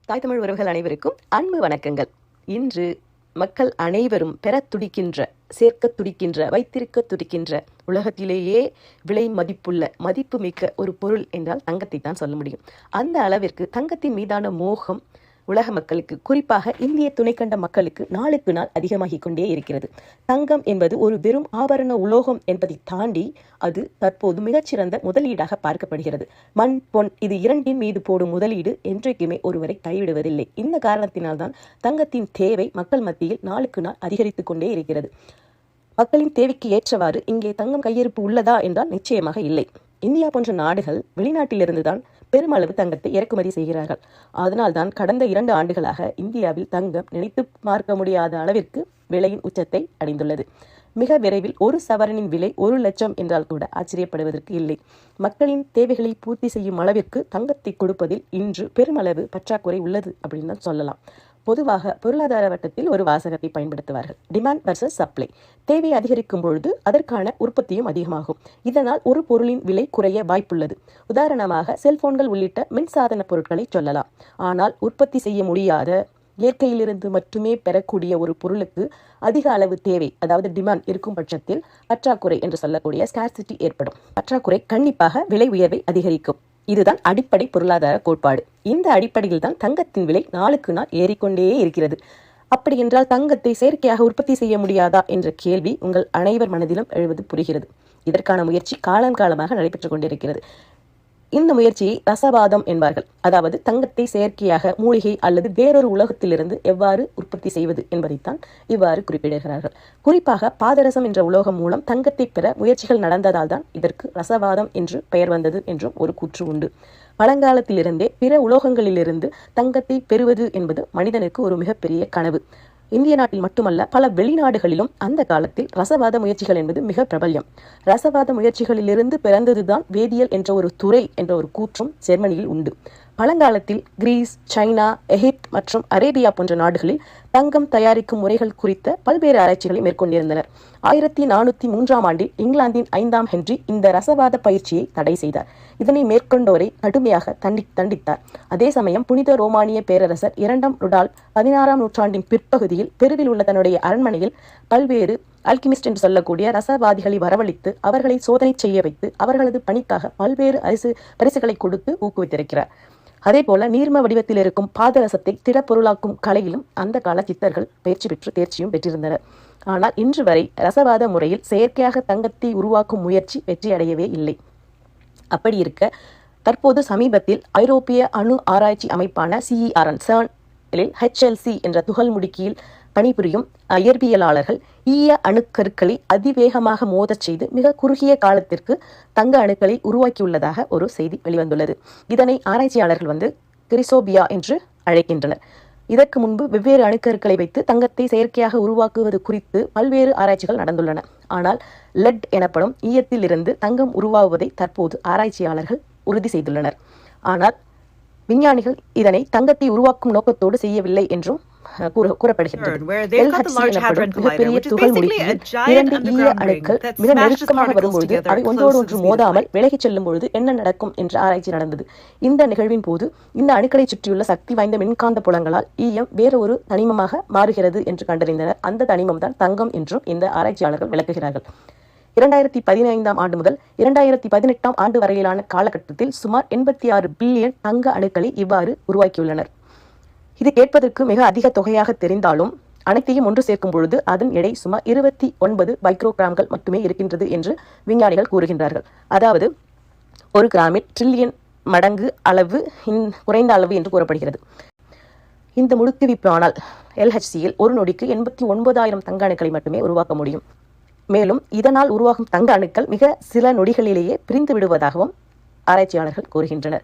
தாய் தமிழ் உறவுகள் அனைவருக்கும் அன்பு வணக்கங்கள். இன்று மக்கள் அனைவரும் பெறத் துடிக்கின்ற, சேர்க்கத் துடிக்கின்ற, வைத்திருக்க துடிக்கின்ற, உலகத்திலேயே விலை மதிப்புள்ள, மதிப்புமிக்க ஒரு பொருள் என்றால் தங்கத்தை தான் சொல்ல முடியும். அந்த அளவிற்கு தங்கத்தின் மீதான மோகம் உலக மக்களுக்கு, குறிப்பாக இந்திய துணைக்கண்ட மக்களுக்கு நாளுக்கு நாள் அதிகமாகிக் கொண்டே இருக்கிறது. தங்கம் என்பது ஒரு வெறும் ஆபரண உலோகம் என்பதை தாண்டி அது தற்போது மிகச்சிறந்த முதலீடாக பார்க்கப்படுகிறது. மண், பொன் இது இரண்டின் மீது போடும் முதலீடு என்றைக்குமே ஒருவரை கைவிடுவதில்லை. இந்த காரணத்தினால்தான் தங்கத்தின் தேவை மக்கள் மத்தியில் நாளுக்கு நாள் அதிகரித்து கொண்டே இருக்கிறது. மக்களின் தேவைக்கு ஏற்றவாறு இங்கே தங்கம் கையிருப்பு உள்ளதா என்றால் நிச்சயமாக இல்லை. இந்தியா போன்ற நாடுகள் வெளிநாட்டிலிருந்து தான் பெருமளவு தங்கத்தை இறக்குமதி செய்கிறார்கள். அதனால்தான் கடந்த 2 ஆண்டுகளாக இந்தியாவில் தங்கம் நினைத்து பார்க்க முடியாத அளவிற்கு விலையின் உச்சத்தை அடைந்துள்ளது. மிக விரைவில் ஒரு சவரனின் விலை 1 லட்சம் என்றால் கூட ஆச்சரியப்படுவதற்கு இல்லை. மக்களின் தேவைகளை பூர்த்தி செய்யும் அளவிற்கு தங்கத்தை கொடுப்பதில் இன்று பெருமளவு பற்றாக்குறை உள்ளது அப்படின்னு தான் சொல்லலாம். பொதுவாக பொருளாதார வட்டத்தில் ஒரு வாசகத்தை பயன்படுத்துவார்கள்: டிமாண்ட் வர்சஸ் சப்ளை. தேவை அதிகரிக்கும் பொழுது அதற்கான உற்பத்தியும் அதிகமாகும். இதனால் ஒரு பொருளின் விலை குறைய வாய்ப்புள்ளது. உதாரணமாக செல்போன்கள் உள்ளிட்ட மின்சாதன பொருட்களை சொல்லலாம். ஆனால் உற்பத்தி செய்ய முடியாத, இயற்கையிலிருந்து மட்டுமே பெறக்கூடிய ஒரு பொருளுக்கு அதிக அளவு தேவை, அதாவது டிமாண்ட் இருக்கும் பட்சத்தில் பற்றாக்குறை என்று சொல்லக்கூடிய ஸ்கார்சிட்டி ஏற்படும். பற்றாக்குறை கண்டிப்பாக விலை உயர்வை அதிகரிக்கும். இதுதான் அடிப்படை பொருளாதார கோட்பாடு. இந்த அடிப்படையில் தான் தங்கத்தின் விலை நாளுக்கு நாள் ஏறிக்கொண்டே இருக்கிறது. அப்படி என்றால் தங்கத்தை செயற்கையாக உற்பத்தி செய்ய முடியாதா என்ற கேள்வி உங்கள் அனைவர் மனதிலும் எழுவது புரிகிறது. இதற்கான முயற்சி காலங்காலமாக நடைபெற்றுக் கொண்டிருக்கிறது. இந்த முயற்சியை ரசவாதம் என்பார்கள். அதாவது தங்கத்தை செயற்கையாக மூலிகை அல்லது வேறொரு உலோகத்திலிருந்து எவ்வாறு உற்பத்தி செய்வது என்பதைத்தான் இவ்வாறு குறிப்பிடுகிறார்கள். குறிப்பாக பாதரசம் என்ற உலோகம் மூலம் தங்கத்தை பெற முயற்சிகள் நடந்ததால் தான் இதற்கு ரசவாதம் என்று பெயர் வந்தது என்றும் ஒரு கூற்று உண்டு. பழங்காலத்திலிருந்தே பிற உலோகங்களிலிருந்து தங்கத்தை பெறுவது என்பது மனிதனுக்கு ஒரு மிகப்பெரிய கனவு. இந்திய நாட்டில் மட்டுமல்ல, பல வெளிநாடுகளிலும் அந்த காலத்தில் ரசவாத முயற்சிகள் என்பது மிக பிரபல்யம். ரசவாத முயற்சிகளிலிருந்து பிறந்ததுதான் வேதியியல் என்ற ஒரு துறை என்ற ஒரு கூற்றும் ஜெர்மனியில் உண்டு. பழங்காலத்தில் கிரீஸ், சைனா, எகிப்து மற்றும் அரேபியா போன்ற நாடுகளில் தங்கம் தயாரிக்கும் முறைகள் குறித்த பல்வேறு ஆராய்ச்சிகளை மேற்கொண்டிருந்தனர். 1403ஆம் ஆண்டில் இங்கிலாந்தின் 5ஆம் ஹென்றி இந்த ரசவாத பயிற்சியை தடை செய்தார். இதனை மேற்கொண்டோரை கடுமையாக தண்டித்தார். அதே சமயம் புனித ரோமானிய பேரரசர் 2ஆம் ருடால் 16ஆம் நூற்றாண்டின் பிற்பகுதியில் பெருவில் உள்ள தன்னுடைய அரண்மனையில் பல்வேறு அல்கிமிஸ்ட் என்று சொல்லக்கூடிய ரசவாதிகளை வரவழைத்து அவர்களை சோதனை செய்ய வைத்து அவர்களது பணிக்காக பல்வேறு பரிசுகளை கொடுத்து ஊக்குவித்திருக்கிறார். அதே போல நீர்ம வடிவத்தில் இருக்கும் பாதரசத்தை திடப்பொருளாக்கும் கலையிலும் அந்த கால சித்தர்கள் பயிற்சி பெற்று தேர்ச்சியும் பெற்றிருந்தனர். ஆனால் இன்று வரை ரசவாத முறையில் செயற்கையாக தங்கத்தை உருவாக்கும் முயற்சி வெற்றியடையவே இல்லை. அப்படி இருக்க தற்போது சமீபத்தில் ஐரோப்பிய அணு ஆராய்ச்சி அமைப்பான CERN HLC என்ற துகள் முடுக்கியில் பணிபுரியும் இயற்பியலாளர்கள் ஈய அணுக்கருக்களை அதிவேகமாக மோதச் செய்து மிக குறுகிய காலத்திற்கு தங்க அணுக்களை உருவாக்கியுள்ளதாக ஒரு செய்தி வெளிவந்துள்ளது. இதனை ஆராய்ச்சியாளர்கள் கிரிசோபியா என்று அழைக்கின்றனர். இதற்கு முன்பு வெவ்வேறு அணுக்கருக்களை வைத்து தங்கத்தை செயற்கையாக உருவாக்குவது குறித்து பல்வேறு ஆராய்ச்சிகள் நடந்துள்ளன. ஆனால் லெட் எனப்படும் ஈயத்தில் இருந்து தங்கம் உருவாகுவதை தற்போது ஆராய்ச்சியாளர்கள் உறுதி செய்துள்ளனர். ஆனால் விஞ்ஞானிகள் இதனை தங்கத்தை உருவாக்கும் நோக்கத்தோடு செய்யவில்லை என்றும் கூறப்படுகின்றது. மிகப்பெரிய துகள் முடுக்கியில் 2 ஈய அணுக்கள் மிக நெருக்கமாக வரும்பொழுது அவை ஒன்றோடு ஒன்று மோதாமல் விலகிச் செல்லும் பொழுது என்ன நடக்கும் என்ற ஆராய்ச்சி நடந்தது. இந்த நிகழ்வின் போது இந்த அணுக்களை சுற்றியுள்ள சக்தி வாய்ந்த மின்காந்த புலங்களால் ஈயம் வேற ஒரு தனிமமாக மாறுகிறது என்று கண்டறிந்தனர். அந்த தனிமம் தான் தங்கம் என்றும் இந்த ஆராய்ச்சியாளர்கள் விளக்குகிறார்கள். 2015ஆம் ஆண்டு முதல் 2018ஆம் ஆண்டு வரையிலான காலகட்டத்தில் சுமார் 86 பில்லியன் தங்க அணுக்களை இவ்வாறு உருவாக்கியுள்ளனர். இது கேட்பதற்கு மிக அதிக தொகையாக தெரிந்தாலும் அனைத்தையும் ஒன்று சேர்க்கும் பொழுது அதன் எடை சுமார் 29 மைக்ரோகிராம்கள் மட்டுமே இருக்கின்றது என்று விஞ்ஞானிகள் கூறுகின்றார்கள். அதாவது 1 கிராமில் ட்ரில்லியன் மடங்கு அளவு குறைந்த அளவு என்று கூறப்படுகிறது. இந்த முடுக்குவிப்பானால் LHCயில் ஒரு நொடிக்கு 89,000 தங்க அணுக்களை மட்டுமே உருவாக்க முடியும். மேலும் இதனால் உருவாகும் தங்க அணுக்கள் மிக சில நொடிகளிலேயே பிரிந்து விடுவதாகவும் ஆராய்ச்சியாளர்கள் கூறுகின்றனர்.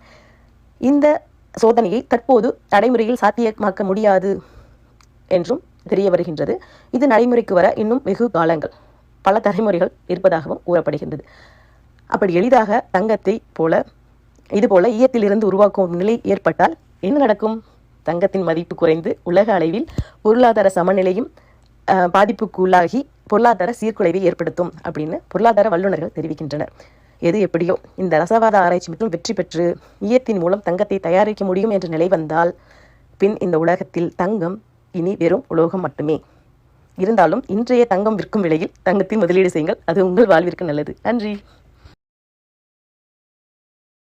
இந்த சோதனையை தற்போது நடைமுறையில் சாத்தியமாக்க முடியாது என்றும் தெரிய வருகின்றது. இது நடைமுறைக்கு வர இன்னும் வெகு காலங்கள், பல தலைமுறைகள் இருப்பதாகவும் கூறப்படுகின்றது. அப்படி எளிதாக தங்கத்தை போல இதுபோல ஈயத்திலிருந்து உருவாக்கும் நிலை ஏற்பட்டால் என்ன நடக்கும்? தங்கத்தின் மதிப்பு குறைந்து உலக அளவில் பொருளாதார சமநிலையும் பாதிப்புக்குள்ளாகி பொருளாதார சீர்குலைவை ஏற்படுத்தும் அப்படின்னு பொருளாதார வல்லுநர்கள் தெரிவிக்கின்றனர். எது எப்படியோ இந்த ரசவாத ஆராய்ச்சி மட்டும் வெற்றி பெற்று ஈயத்தின் மூலம் தங்கத்தை தயாரிக்க முடியும் என்ற நிலை வந்தால் பின் இந்த உலகத்தில் தங்கம் இனி வெறும் உலோகம் மட்டுமே. இருந்தாலும் இன்றைய தங்கம் விற்கும் விலையில் தங்கத்தில் முதலீடு செய்யுங்கள். அது உங்கள் வாழ்விற்கு நல்லது. நன்றி.